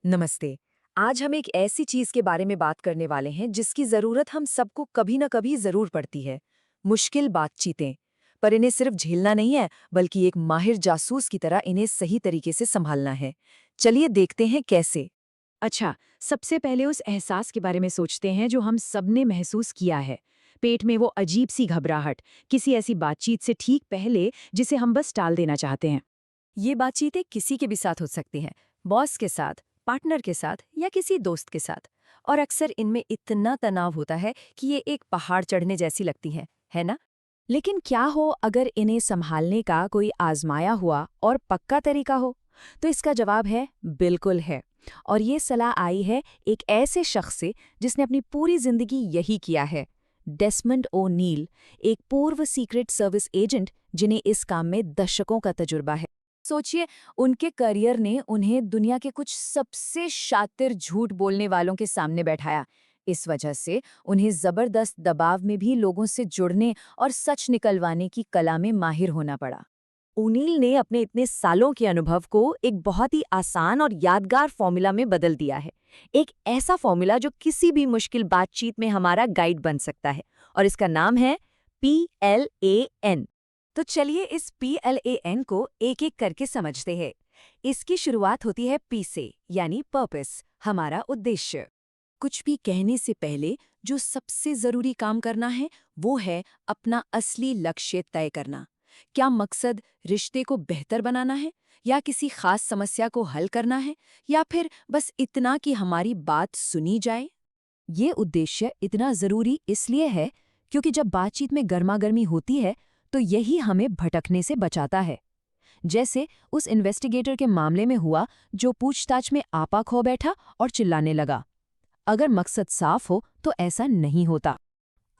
नमस्ते। आज हम एक ऐसी चीज के बारे में बात करने वाले हैं जिसकी जरूरत हम सबको कभी न कभी जरूर पड़ती है। मुश्किल बातचीतें। पर इन्हें सिर्फ झेलना नहीं है, बल्कि एक माहिर जासूस की तरह इन्हें सही तरीके से संभालना है। चलिए देखते हैं कैसे। अच्छा, सबसे पहले उस एहसास के बारे में सोचते हैं जो हम सबने महसूस किया है। पेट में वो अजीब सी घबराहट, किसी ऐसी बातचीत से ठीक पहले जिसे हम बस टाल देना चाहते हैं। ये बातचीतें किसी के भी साथ हो सकती हैं, बॉस के साथ, पार्टनर के साथ या किसी दोस्त के साथ। और अक्सर इनमें इतना तनाव होता है कि ये एक पहाड़ चढ़ने जैसी लगती हैं, है ना? लेकिन क्या हो अगर इन्हें संभालने का कोई आजमाया हुआ और पक्का तरीका हो? तो इसका जवाब है बिल्कुल है। और ये सलाह आई है एक ऐसे शख्स से जिसने अपनी पूरी जिंदगी यही किया है। डेसमंड ओ नील, एक पूर्व सीक्रेट सर्विस एजेंट जिन्हें इस काम में दशकों का तजुर्बा है। सोचिए, उनके करियर ने उन्हें दुनिया के कुछ सबसे शातिर झूठ बोलने वालों के सामने बैठाया। इस वजह से उन्हें जबरदस्त दबाव में भी लोगों से जुड़ने और सच निकलवाने की कला में माहिर होना पड़ा। ओनील ने अपने इतने सालों के अनुभव को एक बहुत ही आसान और यादगार फॉर्मूला में बदल दिया है। एक ऐसा फॉर्मूला जो किसी भी मुश्किल बातचीत में हमारा गाइड बन सकता है। और इसका नाम है PLAN। तो चलिए इस PLAN को एक एक करके समझते हैं। इसकी शुरुआत होती है P से, यानी पर्पस, हमारा उद्देश्य। कुछ भी कहने से पहले जो सबसे जरूरी काम करना है वो है अपना असली लक्ष्य तय करना। क्या मकसद रिश्ते को बेहतर बनाना है, या किसी खास समस्या को हल करना है, या फिर बस इतना कि हमारी बात सुनी जाए? ये उद्देश्य इतना जरूरी इसलिए है क्योंकि जब बातचीत में गर्मागर्मी होती है तो यही हमें भटकने से बचाता है। जैसे उस इन्वेस्टिगेटर के मामले में हुआ जो पूछताछ में आपा खो बैठा और चिल्लाने लगा। अगर मकसद साफ हो तो ऐसा नहीं होता।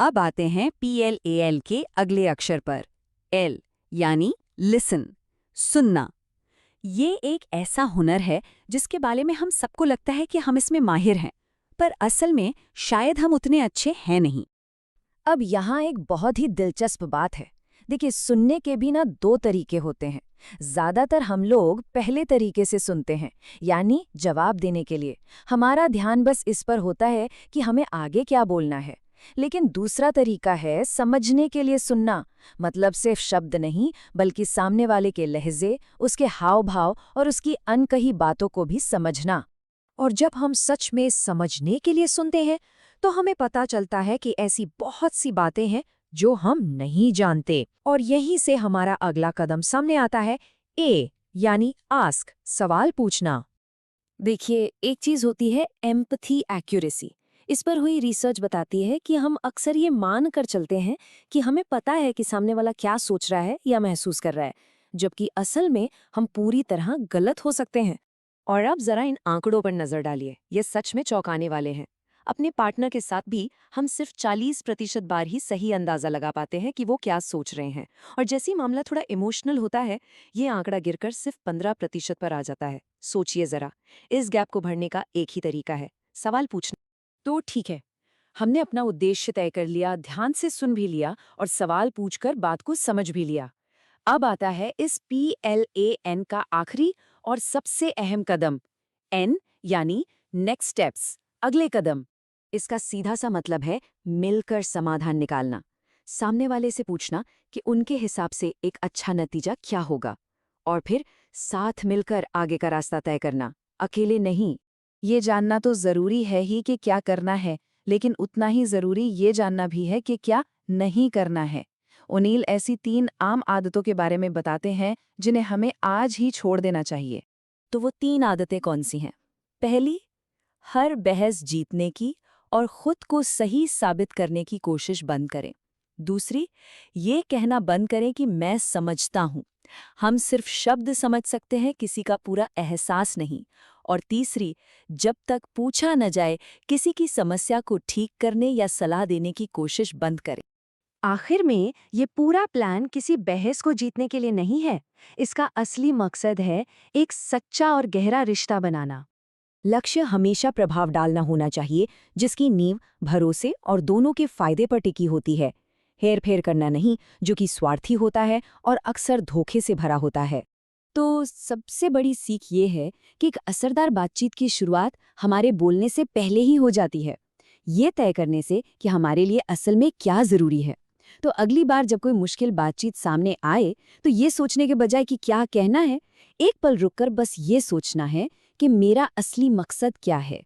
अब आते हैं PLAL के अगले अक्षर पर। L यानी लिसन, सुनना। ये एक ऐसा हुनर है जिसके बारे में हम सबको लगता है कि हम इसमें माहिर हैं, पर असल में शायद हम उतने अच्छे हैं नहीं। अब यहाँ एक बहुत ही दिलचस्प बात है। देखिए, सुनने के भी ना दो तरीके होते हैं। ज्यादातर हम लोग पहले तरीके से सुनते हैं, यानी जवाब देने के लिए। हमारा ध्यान बस इस पर होता है कि हमें आगे क्या बोलना है। लेकिन दूसरा तरीका है समझने के लिए सुनना। मतलब सिर्फ शब्द नहीं, बल्कि सामने वाले के लहजे, उसके हाव भाव और उसकी अनकही बातों को भी समझना। और जब हम सच में समझने के लिए सुनते हैं तो हमें पता चलता है कि ऐसी बहुत सी बातें हैं जो हम नहीं जानते। और यहीं से हमारा अगला कदम सामने आता है, ए यानी आस्क, सवाल पूछना। देखिए, एक चीज होती है एम्पथी एक्यूरेसी। इस पर हुई रिसर्च बताती है कि हम अक्सर ये मान कर चलते हैं कि हमें पता है कि सामने वाला क्या सोच रहा है या महसूस कर रहा है, जबकि असल में हम पूरी तरह गलत हो सकते हैं। और अब जरा इन आंकड़ों पर नजर डालिए, ये सच में चौंकाने वाले हैं। अपने पार्टनर के साथ भी हम सिर्फ 40% बार ही सही अंदाजा लगा पाते हैं कि वो क्या सोच रहे हैं। और जैसे ही मामला थोड़ा इमोशनल होता है, ये आंकड़ा गिरकर सिर्फ 15% पर आ जाता है। सोचिए जरा, इस गैप को भरने का एक ही तरीका है, सवाल पूछना। तो ठीक है, हमने अपना उद्देश्य तय कर लिया, ध्यान से सुन भी लिया और सवाल पूछकर बात को समझ भी लिया। अब आता है इस PLAN का आखिरी और सबसे अहम कदम, N यानी नेक्स्ट स्टेप्स, अगले कदम। इसका सीधा सा मतलब है मिलकर समाधान निकालना। सामने वाले से पूछना कि उनके हिसाब से एक अच्छा नतीजा क्या होगा, और फिर साथ मिलकर आगे का रास्ता तय करना, अकेले नहीं। ये जानना तो जरूरी है ही कि क्या करना है, लेकिन उतना ही जरूरी ये जानना भी है कि क्या नहीं करना है। ओनील ऐसी 3 आम आदतों के बारे में बताते हैं जिन्हें हमें आज ही छोड़ देना चाहिए। तो वो 3 आदतें कौन सी हैं? पहली, हर बहस जीतने की और खुद को सही साबित करने की कोशिश बंद करें। दूसरी, ये कहना बंद करें कि मैं समझता हूं। हम सिर्फ शब्द समझ सकते हैं, किसी का पूरा एहसास नहीं। और तीसरी, जब तक पूछा न जाए, किसी की समस्या को ठीक करने या सलाह देने की कोशिश बंद करें। आखिर में ये पूरा प्लान किसी बहस को जीतने के लिए नहीं है। इसका असली मकसद है एक सच्चा और गहरा रिश्ता बनाना। लक्ष्य हमेशा प्रभाव डालना होना चाहिए, जिसकी नींव भरोसे और दोनों के फायदे पर टिकी होती है। हेर फेर करना नहीं, जो कि स्वार्थी होता है और अक्सर धोखे से भरा होता है। तो सबसे बड़ी सीख ये है कि एक असरदार बातचीत की शुरुआत हमारे बोलने से पहले ही हो जाती है, ये तय करने से कि हमारे लिए असल में क्या ज़रूरी है। तो अगली बार जब कोई मुश्किल बातचीत सामने आए, तो ये सोचने के बजाय कि क्या कहना है, एक पल रुककर बस ये सोचना है कि मेरा असली मकसद क्या है।